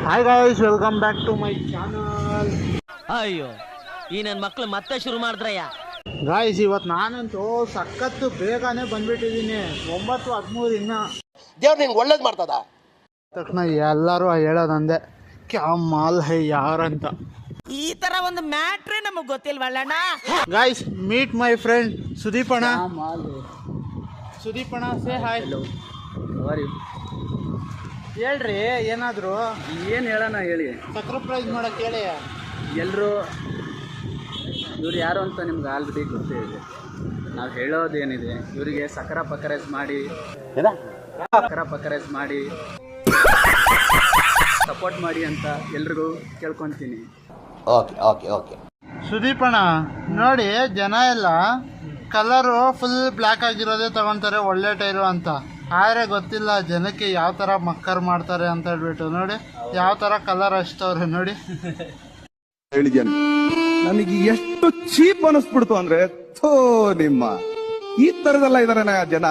Hi guys, welcome back to my channel. ಅಯ್ಯೋ ಈ ನನ್ನ ಮಕ್ಳು ಮತ್ತೆ ಶುರು ಮಾಡಿದ್ರಯ್ಯ. ಗಾಯ್ಸ್, ಇವತ್ತು ನಾನಂತೂ ಸಖತ್ತು ಬೇಗನೆ ಬಂದ್ಬಿಟ್ಟಿದ್ದೀನಿ. 9:13 ಇನ್ನ. ದೇವ್ರು ನಿಂಗೆ ಒಳ್ಳೇದು ಮಾಡ್ತದ. ತಕ್ಷಣ ಎಲ್ಲರೂ ಹೇಳೋದಂದೆ, ಕ್ಯಾ ಮಾಲ್ ಹೈ ಯಾರ್ ಅಂತ. ಈ ತರ ಒಂದು ಮ್ಯಾಟ್ರೇ ನಮಗ್ ಗೊತ್ತಿಲ್ವಲ್ಲಣ್ಣ. ಗಾಯ್ಸ್, ಮೀಟ್ ಮೈ ಫ್ರೆಂಡ್ ಸುದೀಪಣ್ಣ. ಸುದೀಪಣ್ಣ, ಸೇ ಹಾಯ್. ಹೇಳ್ರಿ ಏನಾದ್ರು. ಏನು ಹೇಳೋಣ ಹೇಳಿ. ಸರ್ಪ್ರೈಸ್ ಮಾಡಕ್ ಹೇಳಿ. ಎಲ್ಲರೂ ಇವ್ರು ಯಾರು ಅಂತ ನಿಮ್ಗೆ ಆಲ್ರೆಡಿ ಗೊತ್ತೇ ಇದೆ. ನಾವು ಹೇಳೋದೇನಿದೆ, ಇವರಿಗೆ ಸಕರ ಪಕರೈಸ್ ಮಾಡಿ ಸಪೋರ್ಟ್ ಮಾಡಿ ಅಂತ ಎಲ್ರಿಗೂ ಕೇಳ್ಕೊತೀನಿ. Okay okay okay. ಸುದೀಪಣ್ಣ ನೋಡಿ, ಜನ ಎಲ್ಲ ಕಲರು ಫುಲ್ ಬ್ಲ್ಯಾಕ್ ಆಗಿರೋದೇ ತಗೊತಾರೆ ಒಳ್ಳೆ ಟೈರು ಅಂತ. ಆದರೆ ಗೊತ್ತಿಲ್ಲ ಜನಕ್ಕೆ ಯಾವ ಥರ ಮಕ್ಕರ್ ಮಾಡ್ತಾರೆ ಅಂತ ಹೇಳ್ಬಿಟ್ಟು. ನೋಡಿ ಯಾವ ಥರ ಕಲರ್ ಹಚ್ತವ್ರೆ ನೋಡಿ. ಹೇಳಿದ್ಯಾನೆ, ನನಗೆ ಎಷ್ಟು ಚೀಪ್ ಅನಿಸ್ಬಿಡ್ತು ಅಂದ್ರೆ, ಥೋ ನಿಮ್ಮ ಈ ತರದೆಲ್ಲ ಇದಾರೆ ಜನ.